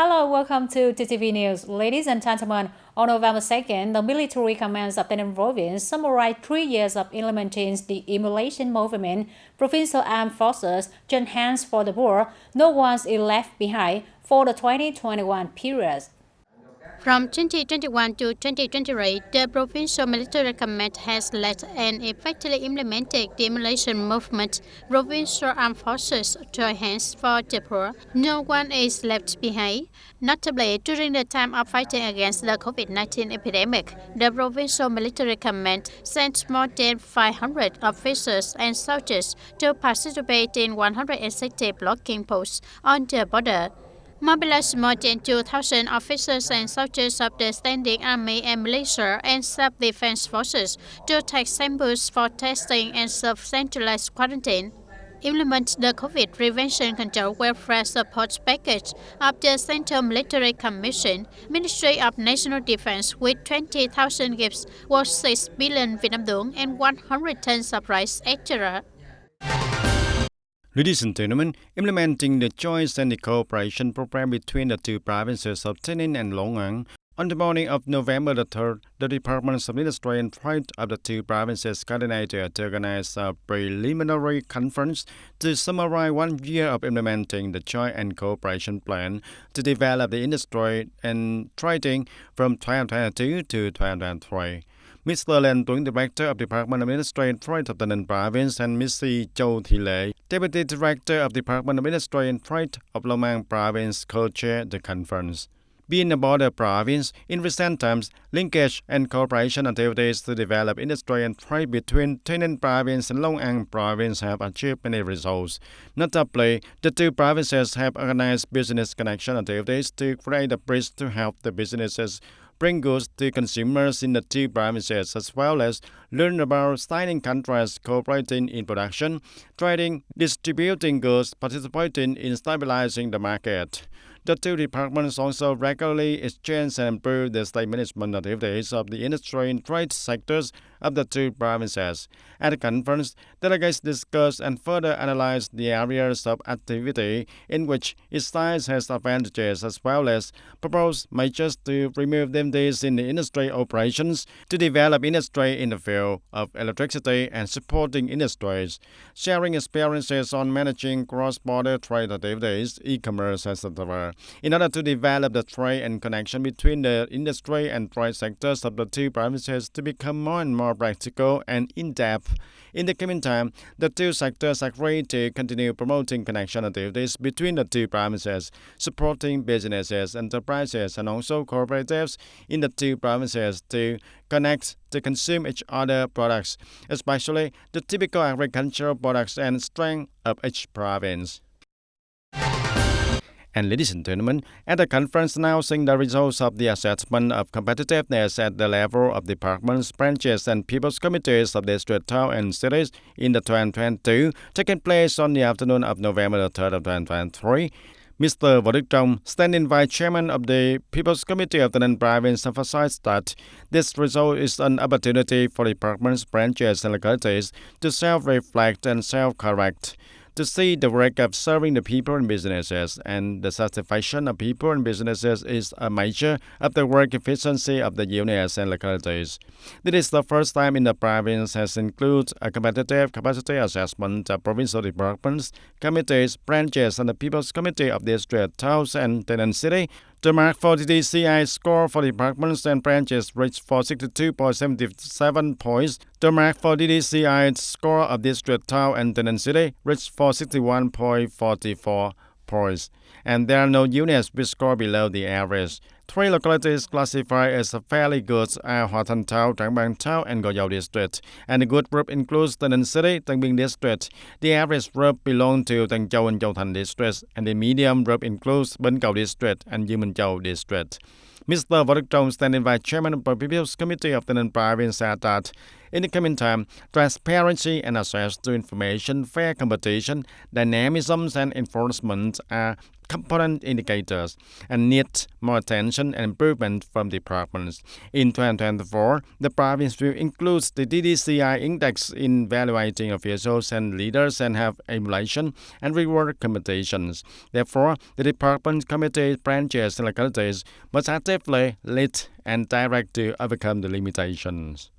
Hello, welcome to TTV News. Ladies and gentlemen, on November 2nd, the military commands of TayNinhTV province summarized 3 years of implementing the emulation movement, provincial armed forces, join hands for the poor, no one is left behind for the 2021 period. From 2021 to 2023, the Provincial Military Command has led and effectively implemented the emulation movement. Provincial armed forces join hands for the poor. No one is left behind. Notably, during the time of fighting against the COVID-19 epidemic, the Provincial Military Command sent more than 500 officers and soldiers to participate in 160 blocking posts on the border. Mobilized more than 2,000 officers and soldiers of the Standing Army and Militia and Self-Defense Forces to take samples for testing and self-centralized quarantine. Implement the COVID Prevention Control Welfare Support Package of the Central Military Commission, Ministry of National Defense with 20,000 gifts worth 6 billion Vietnam dong and 100 tons of rice, etc. Ladies and gentlemen, implementing the joint and the cooperation program between the two provinces of TayNinh and Long An, on the morning of November the 3rd, the Departments of Industry and Trade of the two provinces coordinated to organize a preliminary conference to summarize 1 year of implementing the joint and cooperation plan to develop the industry and trading from 2022 to 2023. Mr. Len Tuấn, Director of Department of Industry and Trade of the TayNinh Province, and Ms. Châu Thị Lệ, Deputy Director of Department of Industry and Trade of Long An Province, co-chaired the conference. Being a border province, in recent times, linkage and cooperation activities to develop industry and trade between TayNinh Province and Long An Province have achieved many results. Notably, the two provinces have organized business connection activities to create a bridge to help the businesses bring goods to consumers in the two provinces, as well as learn about signing contracts, cooperating in production, trading, distributing goods, participating in stabilizing the market. The two departments also regularly exchange and improve the state management activities of the industry and trade sectors of the two provinces. At the conference, delegates discussed and further analyzed the areas of activity in which each side has advantages, as well as proposed measures to remove remedies in the industry operations to develop industry in the field of electricity and supporting industries, sharing experiences on managing cross-border trade activities, e-commerce, etc. In order to develop the trade and connection between the industry and trade sectors of the two provinces to become more and more practical and in-depth. In the coming time, the two sectors agreed to continue promoting connection activities between the two provinces, supporting businesses, enterprises, and also cooperatives in the two provinces to connect to consume each other's products, especially the typical agricultural products and strength of each province. And ladies and gentlemen, at the conference announcing the results of the assessment of competitiveness at the level of departments, branches, and people's committees of district, town, and cities in the 2022, taking place on the afternoon of November the 3rd of 2023, Mr. Võ Đức Trong, standing vice chairman of the People's Committee of the TayNinh Province, emphasized that this result is an opportunity for departments, branches, and localities to self-reflect and self-correct, to see the work of serving the people and businesses, and the satisfaction of people and businesses is a measure of the work efficiency of the units and localities. This is the first time in the province has included a competitive capacity assessment of provincial departments, committees, branches, and the People's Committee of District, Towns, and TayNinh City. The mark for DDCI score for departments and branches reached for 62.77 points. The mark for DDCI score of district, town, and TayNinh City reached for 61.44 points. And there are no units which score below the average. 3 localities classified as fairly good are Hòa Thành Town, Trảng Bàng Town, and Gò Dầu District. And the good group includes TayNinh City, Tân Biên District. The average group belongs to Tân Châu and Châu Thành District, and the medium group includes Bến Cầu District and U Minh Châu District. Mr. Võ Đức Trong, standing vice chairman of the People's Committee of the TayNinh Province, said that in the coming time, transparency and access to information, fair competition, dynamism, and enforcement are component indicators and need more attention and improvement from departments. In 2024, the province will include the DDCI index in evaluating officials and leaders and have emulation and reward competitions. Therefore, the department committee branches and localities must actively lead and direct to overcome the limitations.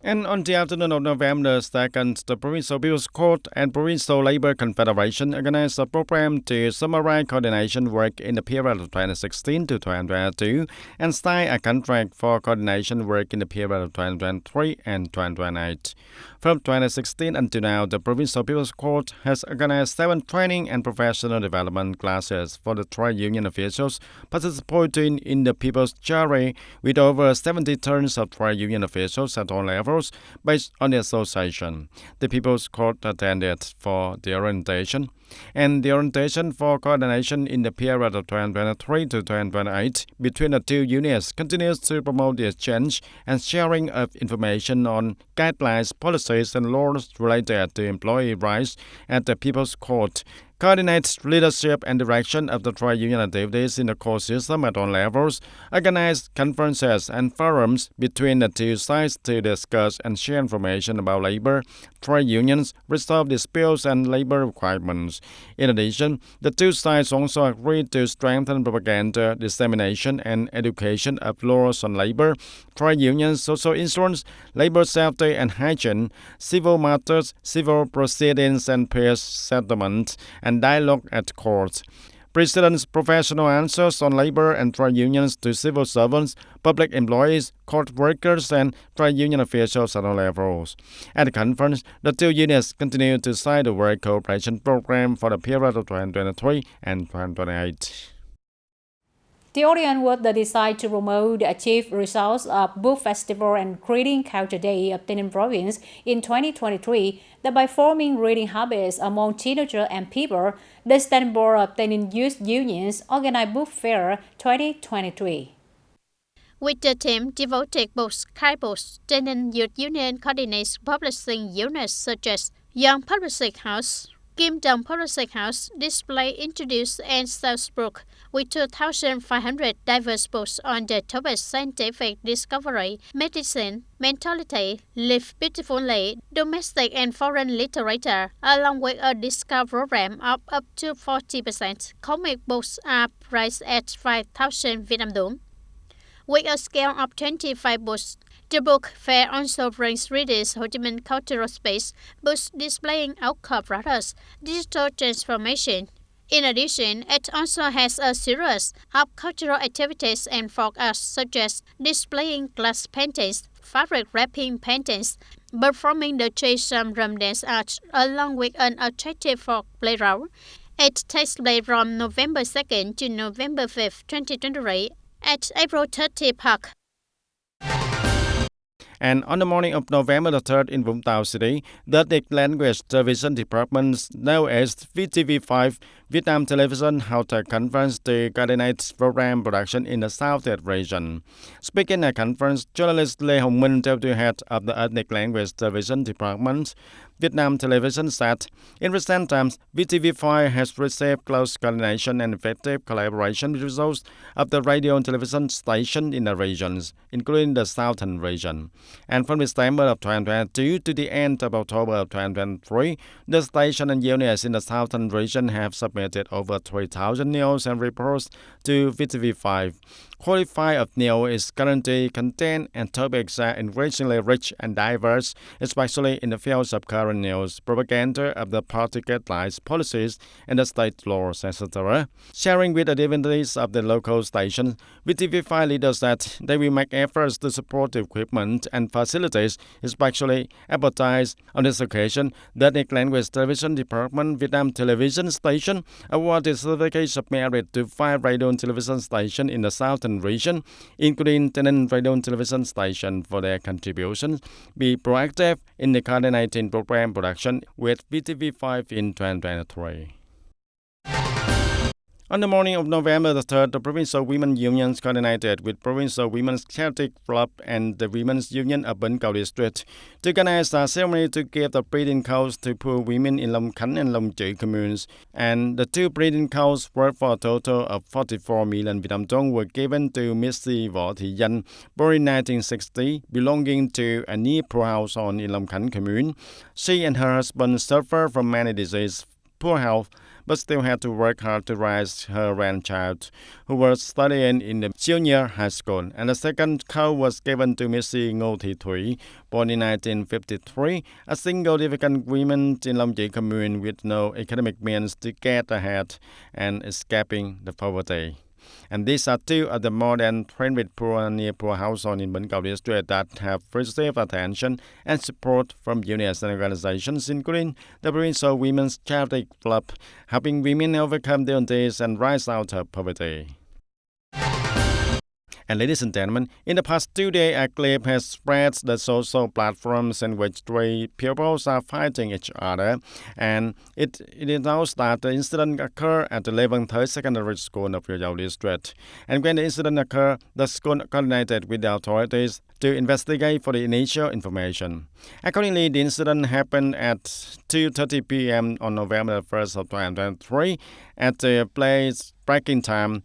And on the afternoon of November 2nd, the Provincial People's Court and Provincial Labour Confederation organized a program to summarize coordination work in the period of 2016 to 2022 and sign a contract for coordination work in the period of 2023 and 2028. From 2016 until now, the Provincial People's Court has organized 7 training and professional development classes for the trade union officials participating in the People's Jury, with over 70 turns of trade union officials at all levels based on the association. The People's Court attended for the orientation, and the orientation for coordination in the period of 2023 to 2028 between the two unions continues to promote the exchange and sharing of information on guidelines, policies, and laws related to employee rights at the People's Court, coordinates leadership and direction of the trade union activities in the court system at all levels, organize conferences and forums between the two sides to discuss and share information about labor, trade unions, resolve disputes, and labor requirements. In addition, the two sides also agreed to strengthen propaganda, dissemination, and education of laws on labor, trade unions, social insurance, labor safety and hygiene, civil matters, civil proceedings, and peace settlement, and dialogue at court. President's professional answers on labor and trade unions to civil servants, public employees, court workers, and trade union officials at all levels. At the conference, the two unions continue to sign the work cooperation program for the period of 2023 and 2028. The audience would decide to promote the achieved results of Book Festival and Reading Culture Day of TayNinhTV Province in 2023 that by forming reading habits among teenagers and people, the Standing Board of TayNinh Youth Unions organized Book Fair 2023. With the theme Devoted Books, Books, TayNinh Youth Union coordinates publishing units such as Young Publishing House, Kim Dong Publishing House display, introduce and sells books with 2,500 diverse books on the topics scientific discovery, medicine, mentality, live beautifully, domestic and foreign literature, along with a discount program of up to 40%. Comic books are priced at 5,000 Vietnam dong. With a scale of 25 books, the book fair also brings readers Ho Chi Minh cultural space, books displaying outcome brothers, digital transformation. In addition, it also has a series of cultural activities and folk arts such as displaying glass paintings, fabric wrapping paintings, performing the Choi Sam Ram dance art, along with an attractive folk playground. It takes place from November 2nd to November 5th, 2023 at April 30 Park. And on the morning of November the 3rd in Vũng Tàu City, the ethnic language television department, known as VTV5, Vietnam Television, held a conference to coordinate program production in the Southeast region. Speaking at conference, journalist Lê Hồng Minh, deputy head of the ethnic language television department, Vietnam Television said, in recent times, VTV5 has received close coordination and effective collaboration with results of the radio and television station in the regions, including the Southern region. And from December of 2022 to the end of October of 2023, the station and units in the Southern region have submitted over 3,000 news and reports to VTV5. Quality of news is currently content and topics are increasingly rich and diverse, especially in the fields of current news, propaganda of the party guidelines, policies, and the state laws, etc. Sharing with the divinities of the local station, VTV5 leaders that they will make efforts to support the equipment and facilities, especially advertised. On this occasion, the ethnic language television department, Vietnam Television Station, awarded certificates of merit to 5 radio and television stations in the Southern region, including TayNinh Radio and Television Station, for their contributions. Be proactive in the coordinating program production with VTV5 in 2023. On the morning of November the 3rd, the Provincial Women's Unions coordinated with Provincial Women's Celtic Club and the Women's Union of Bến Cầu District to organize a ceremony to give the breeding cows to poor women in Long Khánh and Long Chữ communes. And the two breeding cows, worth for a total of 44 million Vietnam dong, were given to Missy Võ Thị Danh, born in 1960, belonging to a near poor household in Long Khánh commune. She and her husband suffer from many diseases, poor health, but still had to work hard to raise her grandchild, who was studying in the junior high school. And the second cow was given to Missy Ngô Thị Thủy, born in 1953, a single difficult woman in Long Chữ commune with no economic means to get ahead and escaping the poverty. And these are two of the more than 300 poor and near poor households in Bến Cầu District that have received attention and support from unions and organizations, including the Provincial Women's Charity Club, helping women overcome their disease and rise out of poverty. And ladies and gentlemen, in the past 2 days, a clip has spread the social platforms in which three pupils are fighting each other. And it announced that the incident occurred at the 11th Secondary School of Yau District. And when the incident occurred, the school coordinated with the authorities to investigate for the initial information. Accordingly, the incident happened at 2:30 p.m. on November 1st of 2023 at the place breaking time.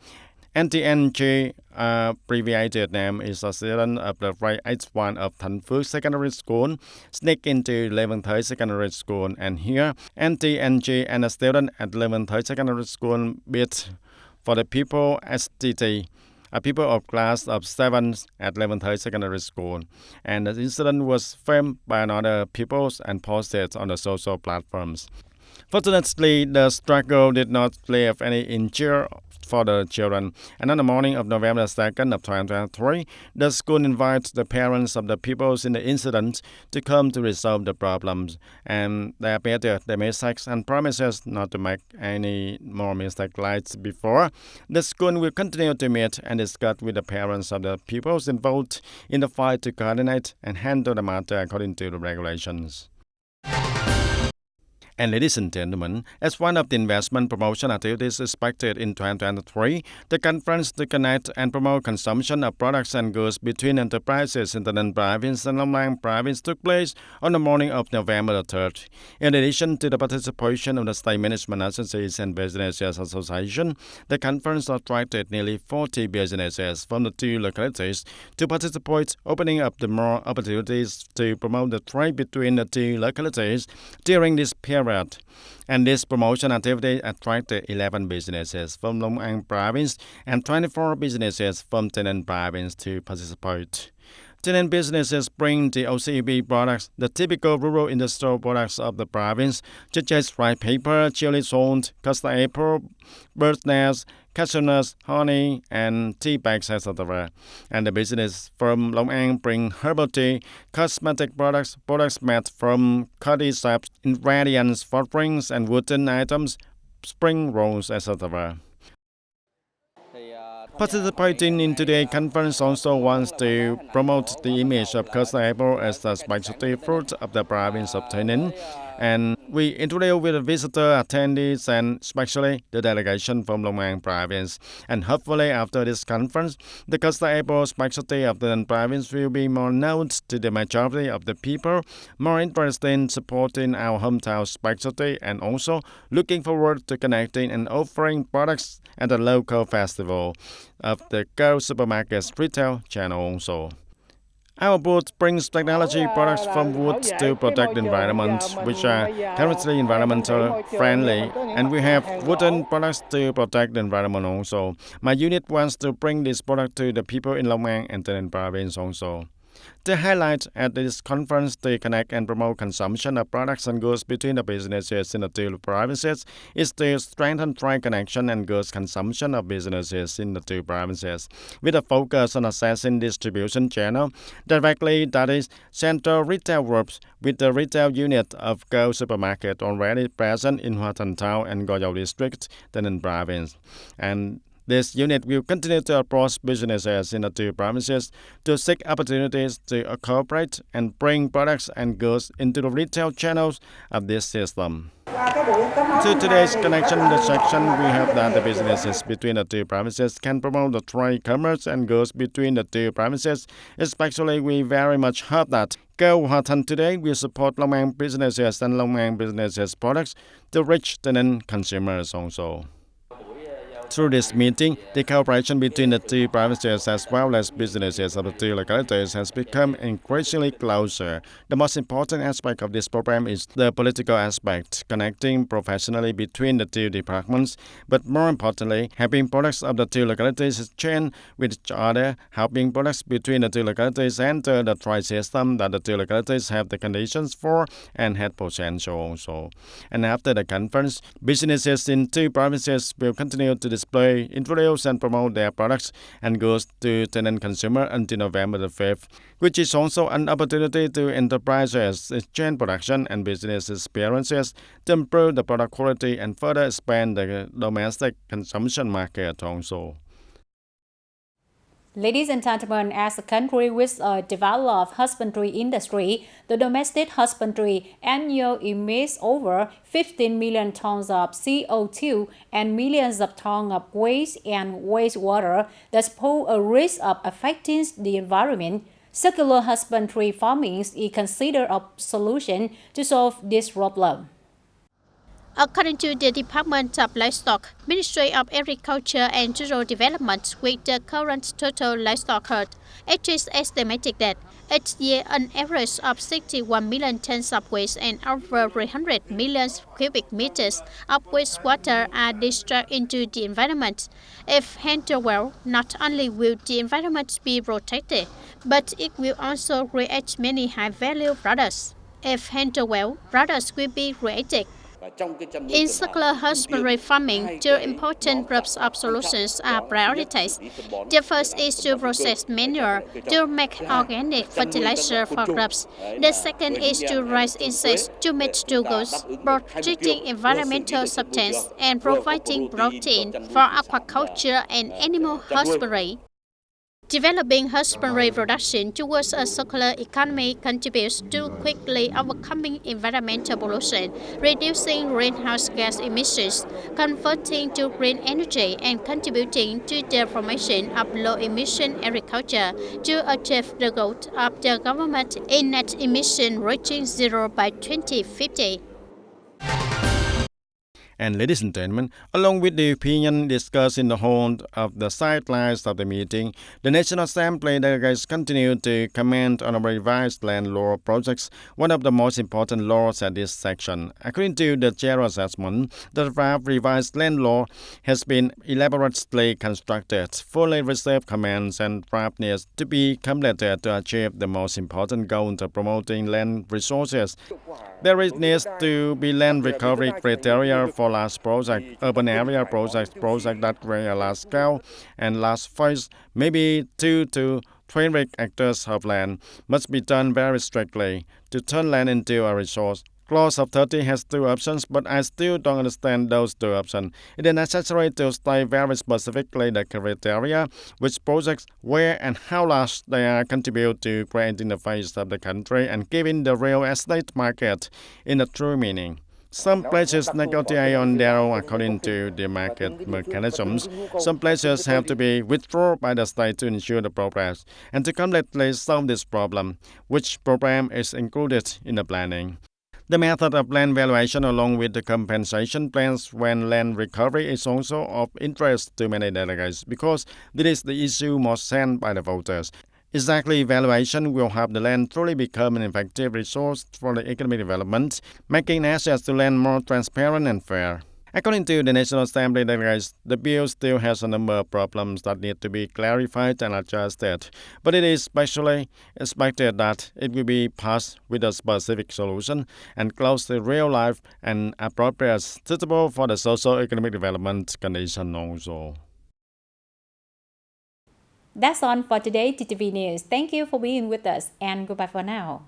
TTV abbreviated name is a student of the grade H1 of Thành Phước Secondary School, sneak into 11th Secondary School, and here TTV and a student at 11th Secondary School beat for the pupil STT, a pupil of class of 7 at 11th Secondary School. And the incident was filmed by another pupils and posted on the social platforms. Fortunately, the struggle did not leave any injury for the children. And on the morning of November 2nd of 2023, the school invites the parents of the pupils in the incident to come to resolve the problems. And they appeared the mistakes and promises not to make any more mistakes like before. The school will continue to meet and discuss with the parents of the pupils involved in the fight to coordinate and handle the matter according to the regulations. And ladies and gentlemen, as one of the investment promotion activities expected in 2023, the conference to connect and promote consumption of products and goods between enterprises in the Tân Province and Long An Province took place on the morning of November 3rd. In addition to the participation of the State Management Agencies and Businesses Association, the conference attracted nearly 40 businesses from the two localities to participate, opening up the more opportunities to promote the trade between the two localities during this period. And this promotion activity attracted 11 businesses from Long An Province and 24 businesses from Tây Ninh Province to participate. Tây Ninh businesses bring the OCB products, the typical rural industrial products of the province, such as rice paper, chili salt, custard apple, bird's nest, cashew nuts, honey, and tea bags, etc. And the business from Long An bring herbal tea, cosmetic products, products made from cordyceps, ingredients for drinks and wooden items, spring rolls, etc. Participating in today's conference also wants to promote the image of custard apple as the specialty fruit of the province of Tây Ninh. And we introduce with the visitor attendees and especially the delegation from Long An Province. And hopefully after this conference, the custard apple specialty of the province will be more known to the majority of the people, more interested in supporting our hometown specialty, and also looking forward to connecting and offering products at the local festival of the Go Supermarket's retail channel also. Our booth brings technology products from wood to protect the environment, which are currently environmental friendly, and we have wooden products to protect the environment also. My unit wants to bring this product to the people in Long An and Tây Ninh Province also. The highlight at this conference to connect and promote consumption of products and goods between the businesses in the two provinces is to strengthen trade connection and goods consumption of businesses in the two provinces, with a focus on assessing distribution channel directly, that is, central retail groups with the retail unit of Go Supermarket already present in Hoa Thành Town and Go Dầu District, Tây Ninh Province. And This unit will continue to approach businesses in the two provinces to seek opportunities to cooperate and bring products and goods into the retail channels of this system. To today's connection in the section, we hope that the businesses between the two provinces can promote the trade, commerce and goods between the two provinces. Especially, we very much hope that Go Hòa Thành today will support Long An businesses and Long An businesses products to reach the consumers also. Through this meeting, the cooperation between the two provinces as well as businesses of the two localities has become increasingly closer. The most important aspect of this program is the political aspect, connecting professionally between the two departments, but more importantly, helping products of the two localities exchange with each other, helping products between the two localities enter the trade system that the two localities have the conditions for and have potential also. And after the conference, businesses in two provinces will continue to display, introduce and promote their products and goods to tenant consumer until November the 5th, which is also an opportunity to enterprises exchange production and business experiences to improve the product quality and further expand the domestic consumption market also. Ladies and gentlemen, as a country with a developed husbandry industry, the domestic husbandry annual emits over 15 million tons of CO2 and millions of tons of waste and wastewater that pose a risk of affecting the environment. Circular husbandry farming is considered a solution to solve this problem. According to the Department of Livestock, Ministry of Agriculture and Rural Development, with the current total livestock herd, it is estimated that each year an average of 61 million tons of waste and over 300 million cubic meters of wastewater are discharged into the environment. If handled well, not only will the environment be protected, but it will also create many high-value products. If handled well, products will be created. In circular husbandry farming, two important groups of solutions are prioritized. The first is to process manure to make organic fertilizer for crops. The second is to raise insects to make two goals, protecting environmental substance and providing protein for aquaculture and animal husbandry. Developing husbandry production towards a circular economy contributes to quickly overcoming environmental pollution, reducing greenhouse gas emissions, converting to green energy, and contributing to the formation of low-emission agriculture to achieve the goal of the government in net emission reaching zero by 2050. And ladies and gentlemen, along with the opinion discussed in the hall of the sidelines of the meeting, the National Assembly delegates continue to comment on a revised land law projects, one of the most important laws at this section. According to the general assessment, the draft revised land law has been elaborately constructed, fully received comments and draft needs to be completed to achieve the most important goal of promoting land resources. There needs to be land recovery criteria for large projects, urban area projects that require a large scale and large phase, maybe 2 to 3 hectares of land, must be done very strictly to turn land into a resource. Clause of 30 has two options, but I still don't understand those two options. It is necessary to state very specifically the criteria, which projects, where and how large they are contribute to creating the face of the country and giving the real estate market in the true meaning. Some places negotiate on their own according to the market mechanisms. Some places have to be withdrawn by the state to ensure the progress. And to completely solve this problem, which program is included in the planning. The method of land valuation along with the compensation plans when land recovery is also of interest to many delegates because this is the issue most sent by the voters. Exactly, valuation will help the land truly become an effective resource for the economic development, making access to land more transparent and fair. According to the National Assembly delegates, the bill still has a number of problems that need to be clarified and adjusted, but it is especially expected that it will be passed with a specific solution and close to real life and appropriate, suitable for the socio-economic development condition also. That's all for today, TTV News. Thank you for being with us and goodbye for now.